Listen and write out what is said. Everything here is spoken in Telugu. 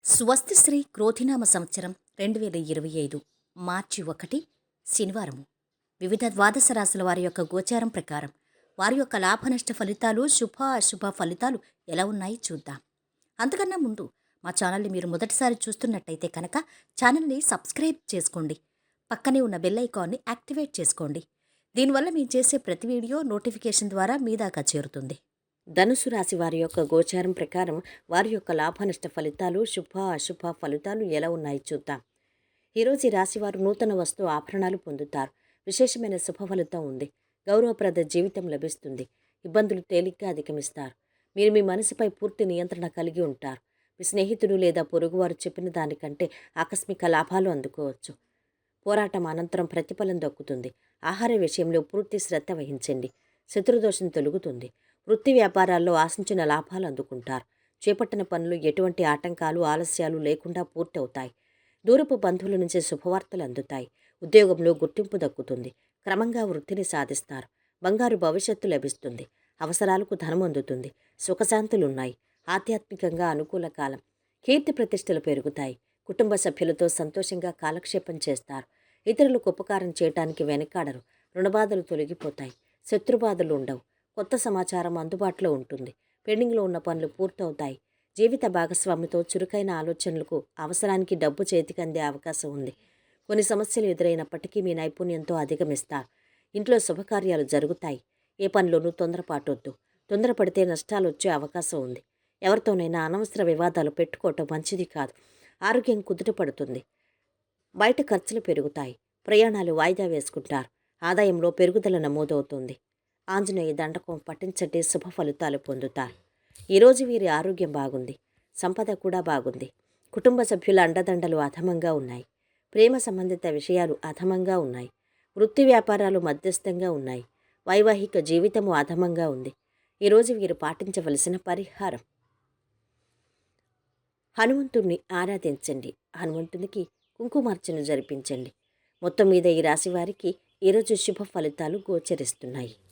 స్వస్తిశ్రీ క్రోధినామ సంవత్సరం 2025 మార్చి 1 శనివారము. వివిధ ద్వాదశ రాశుల వారి యొక్క గోచారం ప్రకారం వారి యొక్క లాభనష్ట ఫలితాలు, శుభ అశుభ ఫలితాలు ఎలా ఉన్నాయి చూద్దాం. అంతకన్నా ముందు మా ఛానల్ని మీరు మొదటిసారి చూస్తున్నట్టయితే కనుక ఛానల్ని సబ్స్క్రైబ్ చేసుకోండి. పక్కనే ఉన్న బెల్ ఐకాన్ని యాక్టివేట్ చేసుకోండి. దీనివల్ల మేము చేసే ప్రతి వీడియో నోటిఫికేషన్ ద్వారా మీ దాకా చేరుతుంది. ధనుసు రాశి వారి యొక్క గోచారం ప్రకారం వారి యొక్క లాభనష్ట ఫలితాలు, శుభ అశుభ ఫలితాలు ఎలా ఉన్నాయి చూద్దాం. ఈరోజు ఈ రాశివారు నూతన వస్తు ఆభరణాలు పొందుతారు. విశేషమైన శుభ ఫలితం ఉంది. గౌరవప్రద జీవితం లభిస్తుంది. ఇబ్బందులు తేలిగ్గా అధిగమిస్తారు. మీరు మీ మనసుపై పూర్తి నియంత్రణ కలిగి ఉంటారు. మీ స్నేహితుడు లేదా పొరుగువారు చెప్పిన దానికంటే ఆకస్మిక లాభాలు అందుకోవచ్చు. పోరాటం అనంతరం ప్రతిఫలం దక్కుతుంది. ఆహార విషయంలో పూర్తి శ్రద్ధ వహించండి. శత్రుదోషం తొలుగుతుంది. వృత్తి వ్యాపారాల్లో ఆశించిన లాభాలు అందుకుంటారు. చేపట్టిన పనులు ఎటువంటి ఆటంకాలు, ఆలస్యాలు లేకుండా పూర్తవుతాయి. దూరపు బంధువుల నుంచి శుభవార్తలు అందుతాయి. ఉద్యోగంలో గుర్తింపు దక్కుతుంది. క్రమంగా వృత్తిని సాధిస్తారు. బంగారు భవిష్యత్తు లభిస్తుంది. అవసరాలకు ధనం అందుతుంది. సుఖశాంతులున్నాయి. ఆధ్యాత్మికంగా అనుకూల కాలం. కీర్తి ప్రతిష్టలు పెరుగుతాయి. కుటుంబ సభ్యులతో సంతోషంగా కాలక్షేపం చేస్తారు. ఇతరులకు ఉపకారం చేయటానికి వెనకాడరు. రుణబాధలు తొలగిపోతాయి. శత్రుబాధలు ఉండవు. కొత్త సమాచారం అందుబాటులో ఉంటుంది. పెండింగ్లో ఉన్న పనులు పూర్తవుతాయి. జీవిత భాగస్వామితో చురుకైన ఆలోచనలకు, అవసరానికి డబ్బు చేతికి అందే అవకాశం ఉంది. కొన్ని సమస్యలు ఎదురైనప్పటికీ మీ నైపుణ్యంతో అధిగమిస్తారు. ఇంట్లో శుభకార్యాలు జరుగుతాయి. ఏ పనిలోనూ తొందరపాటొద్దు. తొందరపడితే నష్టాలు వచ్చే అవకాశం ఉంది. ఎవరితోనైనా అనవసర వివాదాలు పెట్టుకోవటం మంచిది కాదు. ఆరోగ్యం కుదుటపడుతుంది. బయట ఖర్చులు పెరుగుతాయి. ప్రయాణాలు వాయిదా వేసుకుంటారు. ఆదాయంలో పెరుగుదల నమోదవుతుంది. ఆంజనేయ దండకం పఠించటే శుభ ఫలితాలు పొందుతారు. ఈరోజు వీరి ఆరోగ్యం బాగుంది. సంపద కూడా బాగుంది. కుటుంబ సభ్యుల అండదండలు అధమంగా ఉన్నాయి. ప్రేమ సంబంధిత విషయాలు అధమంగా ఉన్నాయి. వృత్తి వ్యాపారాలు మధ్యస్థంగా ఉన్నాయి. వైవాహిక జీవితము అధమంగా ఉంది. ఈరోజు వీరు పాటించవలసిన పరిహారం: హనుమంతుణ్ణి ఆరాధించండి. హనుమంతునికి కుంకుమార్చన జరిపించండి. మొత్తం మీద ఈ రాశి వారికి ఈరోజు శుభ ఫలితాలు గోచరిస్తున్నాయి.